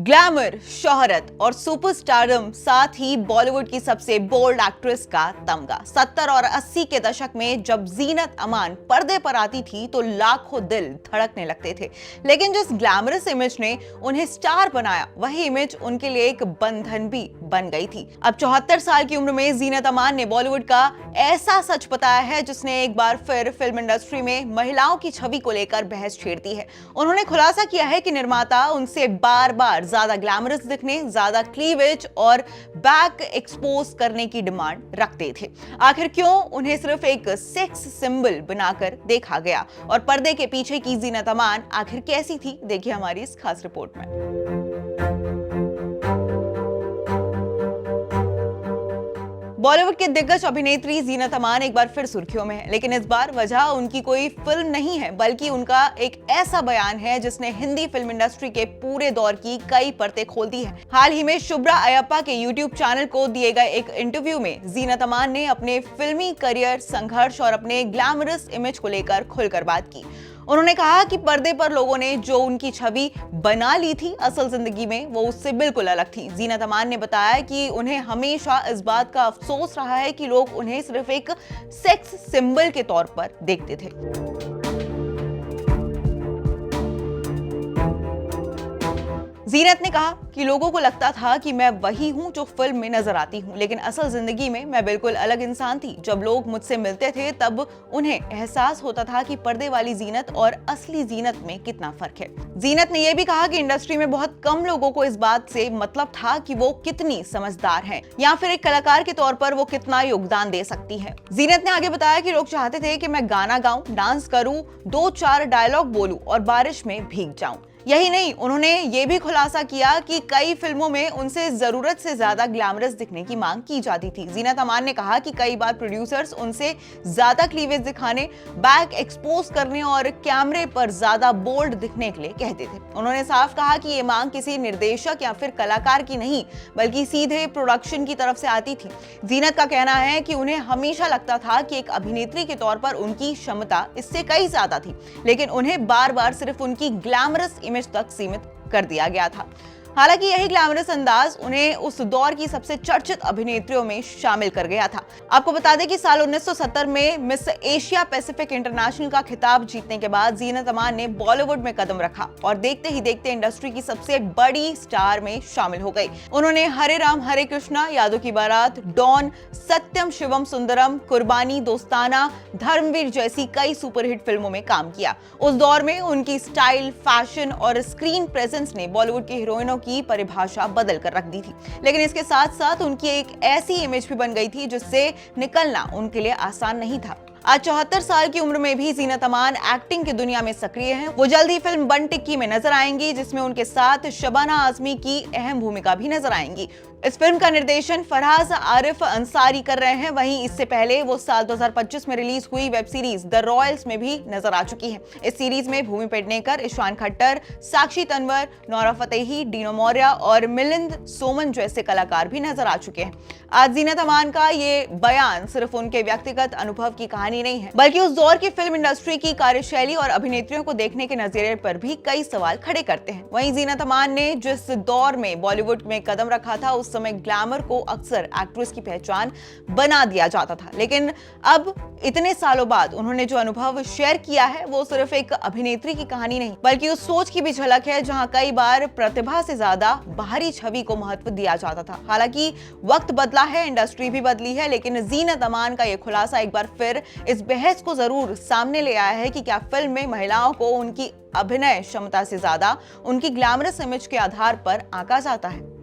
Glamour, शोहरत और superstardom, साथ ही बॉलीवुड की सबसे बोल्ड एक्ट्रेस का तमगा। 70 और 80 के दशक में जब जीनत अमान पर्दे पर आती थी तो लाखों दिल धड़कने लगते थे। लेकिन जिस ग्लैमरस इमेज ने उन्हें स्टार बनाया, वही इमेज उनके लिए एक बंधन भी बन गई थी। अब 74 साल की उम्र में जीनत अमान ने बॉलीवुड का ऐसा सच बताया है जिसने एक बार फिर फिल्म इंडस्ट्री में महिलाओं की छवि को लेकर बहस छेड़ दी है। उन्होंने खुलासा किया है कि निर्माता उनसे बार बार ज्यादा ग्लैमरस दिखने, ज्यादा क्लीवेज और बैक एक्सपोज करने की डिमांड रखते थे। आखिर क्यों उन्हें सिर्फ एक सेक्स सिंबल बनाकर देखा गया और पर्दे के पीछे की जीनत अमान आखिर कैसी थी, देखिए हमारी इस खास रिपोर्ट में। बॉलीवुड के दिग्गज अभिनेत्री जीनत अमान एक बार फिर सुर्खियों में है, लेकिन इस बार वजह उनकी कोई फिल्म नहीं है, बल्कि उनका एक ऐसा बयान है जिसने हिंदी फिल्म इंडस्ट्री के पूरे दौर की कई परतें खोल दी है। हाल ही में शुभ्रा अयप्पा के यूट्यूब चैनल को दिए गए एक इंटरव्यू में जीनत अमान ने अपने फिल्मी करियर, संघर्ष और अपने ग्लैमरस इमेज को लेकर खुलकर बात की। उन्होंने कहा कि पर्दे पर लोगों ने जो उनकी छवि बना ली थी, असल जिंदगी में वो उससे बिल्कुल अलग थी। जीनत अमान ने बताया कि उन्हें हमेशा इस बात का अफसोस रहा है कि लोग उन्हें सिर्फ एक सेक्स सिंबल के तौर पर देखते थे। जीनत ने कहा कि लोगों को लगता था कि मैं वही हूं जो फिल्म में नजर आती हूं, लेकिन असल जिंदगी में मैं बिल्कुल अलग इंसान थी। जब लोग मुझसे मिलते थे तब उन्हें एहसास होता था कि पर्दे वाली जीनत और असली जीनत में कितना फर्क है। जीनत ने यह भी कहा कि इंडस्ट्री में बहुत कम लोगों को इस बात से मतलब था कि वो कितनी समझदार है या फिर एक कलाकार के तौर पर वो कितना योगदान दे सकती है। जीनत ने आगे बताया कि लोग चाहते थे कि मैं गाना गाऊं, डांस करूं, 2-4 डायलॉग बोलूं और बारिश में भीग जाऊं। यही नहीं, उन्होंने ये भी खुलासा किया कि कई फिल्मों में उनसे जरूरत से ज्यादा ग्लैमरस दिखने की मांग की जाती थी। जीनत अमान ने कहा कि कई बार प्रोड्यूसर्स उनसे ज्यादा क्लीवेज दिखाने, बैक एक्सपोज करने और कैमरे पर ज्यादा बोल्ड दिखने के लिए कहते थे। उन्होंने साफ कहा कि ये मांग किसी निर्देशक या फिर कलाकार की नहीं, बल्कि सीधे प्रोडक्शन की तरफ से आती थी। जीनत का कहना है कि उन्हें हमेशा लगता था कि एक अभिनेत्री के तौर पर उनकी क्षमता इससे कई ज्यादा थी, लेकिन उन्हें बार बार सिर्फ उनकी ग्लैमरस इमेज तक सीमित कर दिया गया था। हालांकि यही ग्लैमरस अंदाज उन्हें उस दौर की सबसे चर्चित अभिनेत्रियों में शामिल कर गया था। आपको बता दें कि साल 1970 में मिस एशिया पैसिफिक इंटरनेशनल का खिताब जीतने के बाद जीनत अमान ने बॉलीवुड में कदम रखा और देखते ही देखते इंडस्ट्री की सबसे बड़ी स्टार में शामिल हो गई। उन्होंने हरे राम हरे कृष्णा, यादों की बारात, डॉन, सत्यम शिवम सुंदरम, कुर्बानी, दोस्ताना, धर्मवीर जैसी कई सुपरहिट फिल्मों में काम किया। उस दौर में उनकी स्टाइल, फैशन और स्क्रीन प्रेजेंस ने बॉलीवुड की हीरोइनों की परिभाषा बदल कर रख दी थी। लेकिन इसके साथ साथ उनकी एक ऐसी इमेज भी बन गई थी जिससे निकलना उनके लिए आसान नहीं था। आज 74 साल की उम्र में भी जीनत अमान एक्टिंग की दुनिया में सक्रिय हैं। वो जल्द ही फिल्म बन टिक्की में नजर आएंगी, जिसमें उनके साथ शबाना आजमी की अहम भूमिका भी नजर आएंगी। इस फिल्म का निर्देशन फरहाज आरिफ अंसारी कर रहे हैं। वहीं इससे पहले वो साल 2025 में रिलीज हुई वेब सीरीज द रॉयल्स में भी नजर आ चुकी हैं। इस सीरीज में भूमि पेडनेकर, ईशान खट्टर, साक्षी तन्वर, नौरा फतेही, डीनो मौर्य और मिलिंद सोमन जैसे कलाकार भी नजर आ चुके हैं। आज जीनत अमान का ये बयान सिर्फ उनके व्यक्तिगत अनुभव की कहानी नहीं है, बल्कि उस दौर की फिल्म इंडस्ट्री की कार्यशैली और अभिनेत्रियों को देखने के नजरिए पर भी कई सवाल खड़े करते हैं। वहीं जीनत अमान ने जिस दौर में बॉलीवुड में कदम रखा था, उस समय ग्लैमर को अक्सर एक्ट्रेस की पहचान बना दिया जाता था, लेकिन अब इतने सालों बाद उन्होंने जो अनुभव शेयर किया है वो सिर्फ एक अभिनेत्री की कहानी नहीं, बल्कि उस सोच की भी झलक है जहां कई बार प्रतिभा से ज्यादा बाहरी छवि को महत्व दिया जाता था। हालांकि वक्त बदला है, इंडस्ट्री भी बदली है, लेकिन जीनत अमान का यह खुलासा एक बार फिर इस बहस को जरूर सामने ले आया है कि क्या फिल्म में महिलाओं को उनकी अभिनय क्षमता से ज्यादा उनकी ग्लैमरस इमेज के आधार पर आंका जाता है।